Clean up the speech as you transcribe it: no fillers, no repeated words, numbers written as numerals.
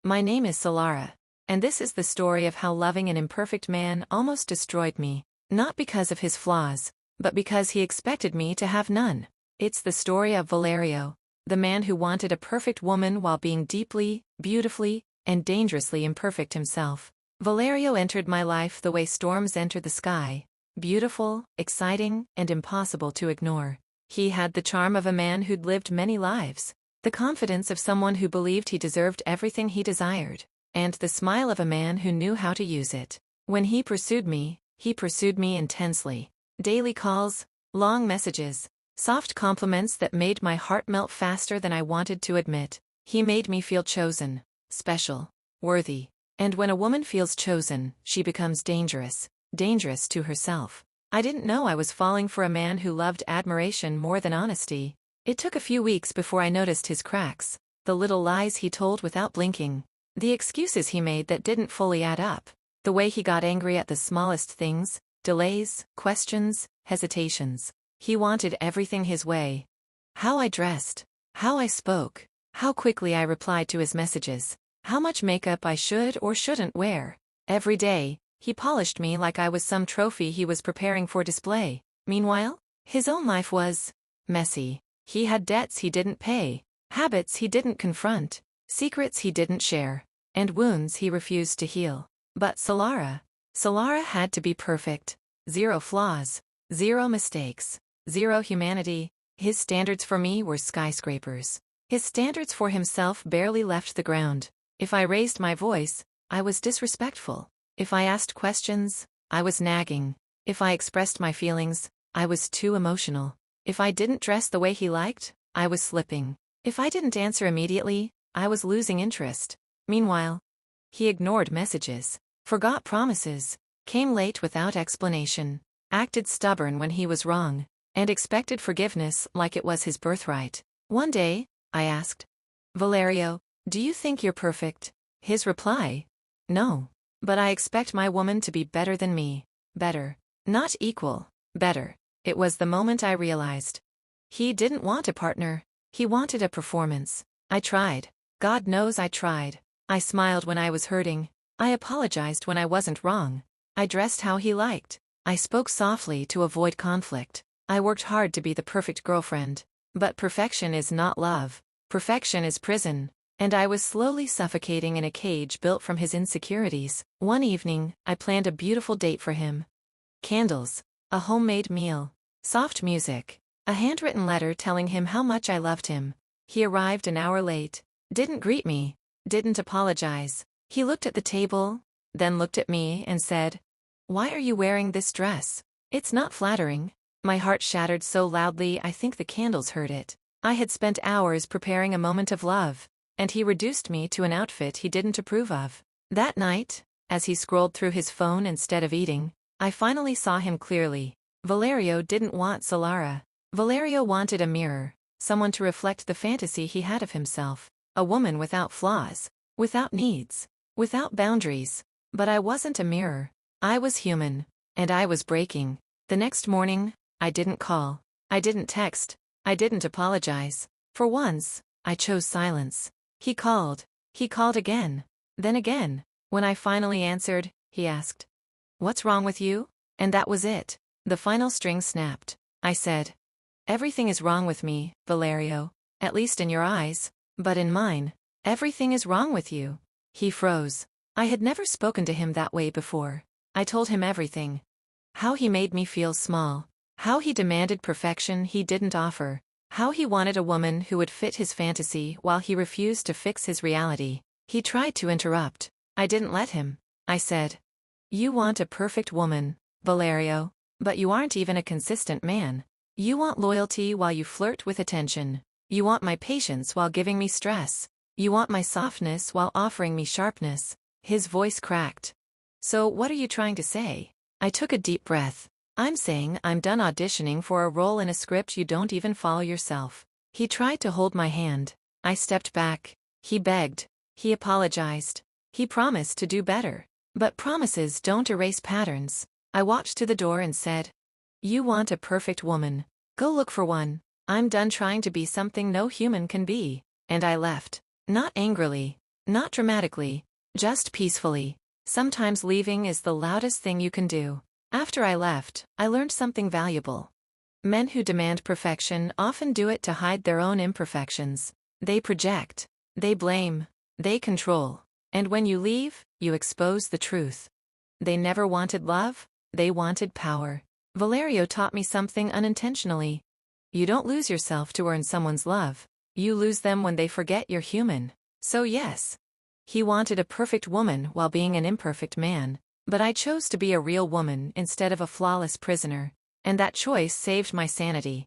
My name is Solara, and this is the story of how loving an imperfect man almost destroyed me, not because of his flaws, but because he expected me to have none. It's the story of Valerio, the man who wanted a perfect woman while being deeply, beautifully, and dangerously imperfect himself. Valerio entered my life the way storms enter the sky, beautiful, exciting, and impossible to ignore. He had the charm of a man who'd lived many lives, the confidence of someone who believed he deserved everything he desired, and the smile of a man who knew how to use it. When he pursued me intensely. Daily calls, long messages, soft compliments that made my heart melt faster than I wanted to admit. He made me feel chosen, special, worthy. And when a woman feels chosen, she becomes dangerous to herself. I didn't know I was falling for a man who loved admiration more than honesty. It took a few weeks before I noticed his cracks, the little lies he told without blinking, the excuses he made that didn't fully add up, the way he got angry at the smallest things, delays, questions, hesitations. He wanted everything his way. How I dressed, how I spoke, how quickly I replied to his messages, how much makeup I should or shouldn't wear. Every day, he polished me like I was some trophy he was preparing for display. Meanwhile, his own life was messy. He had debts he didn't pay, habits he didn't confront, secrets he didn't share, and wounds he refused to heal. But Solara had to be perfect. Zero flaws, zero mistakes, zero humanity. His standards for me were skyscrapers. His standards for himself barely left the ground. If I raised my voice, I was disrespectful. If I asked questions, I was nagging. If I expressed my feelings, I was too emotional. If I didn't dress the way he liked, I was slipping. If I didn't answer immediately, I was losing interest. Meanwhile, he ignored messages, forgot promises, came late without explanation, acted stubborn when he was wrong, and expected forgiveness like it was his birthright. One day, I asked, "Valerio, do you think you're perfect?" His reply, "No. But I expect my woman to be better than me. Better. Not equal. Better." It was the moment I realized. He didn't want a partner. He wanted a performance. I tried. God knows I tried. I smiled when I was hurting. I apologized when I wasn't wrong. I dressed how he liked. I spoke softly to avoid conflict. I worked hard to be the perfect girlfriend. But perfection is not love. Perfection is prison. And I was slowly suffocating in a cage built from his insecurities. One evening, I planned a beautiful date for him. Candles, a homemade meal, soft music, a handwritten letter telling him how much I loved him. He arrived an hour late, didn't greet me, didn't apologize. He looked at the table, then looked at me and said, "Why are you wearing this dress? It's not flattering." My heart shattered so loudly I think the candles heard it. I had spent hours preparing a moment of love, and he reduced me to an outfit he didn't approve of. That night, as he scrolled through his phone instead of eating, I finally saw him clearly. Valerio didn't want Solara. Valerio wanted a mirror, someone to reflect the fantasy he had of himself. A woman without flaws, without needs, without boundaries. But I wasn't a mirror. I was human, and I was breaking. The next morning, I didn't call. I didn't text. I didn't apologize. For once, I chose silence. He called. He called again. Then again. When I finally answered, he asked, "What's wrong with you?" And that was it. The final string snapped. I said, "Everything is wrong with me, Valerio. At least in your eyes. But in mine, everything is wrong with you." He froze. I had never spoken to him that way before. I told him everything. How he made me feel small. How he demanded perfection he didn't offer. How he wanted a woman who would fit his fantasy while he refused to fix his reality. He tried to interrupt. I didn't let him. I said, "You want a perfect woman, Valerio, but you aren't even a consistent man. You want loyalty while you flirt with attention. You want my patience while giving me stress. You want my softness while offering me sharpness." His voice cracked. "So what are you trying to say?" I took a deep breath. "I'm saying I'm done auditioning for a role in a script you don't even follow yourself." He tried to hold my hand. I stepped back. He begged. He apologized. He promised to do better. But promises don't erase patterns. I walked to the door and said, "You want a perfect woman. Go look for one. I'm done trying to be something no human can be." And I left. Not angrily. Not dramatically, just peacefully. Sometimes leaving is the loudest thing you can do. After I left, I learned something valuable. Men who demand perfection often do it to hide their own imperfections. They project, they blame, they control. And when you leave, you expose the truth. They never wanted love, they wanted power. Valerio taught me something unintentionally. You don't lose yourself to earn someone's love. You lose them when they forget you're human. So yes, he wanted a perfect woman while being an imperfect man, but I chose to be a real woman instead of a flawless prisoner. And that choice saved my sanity.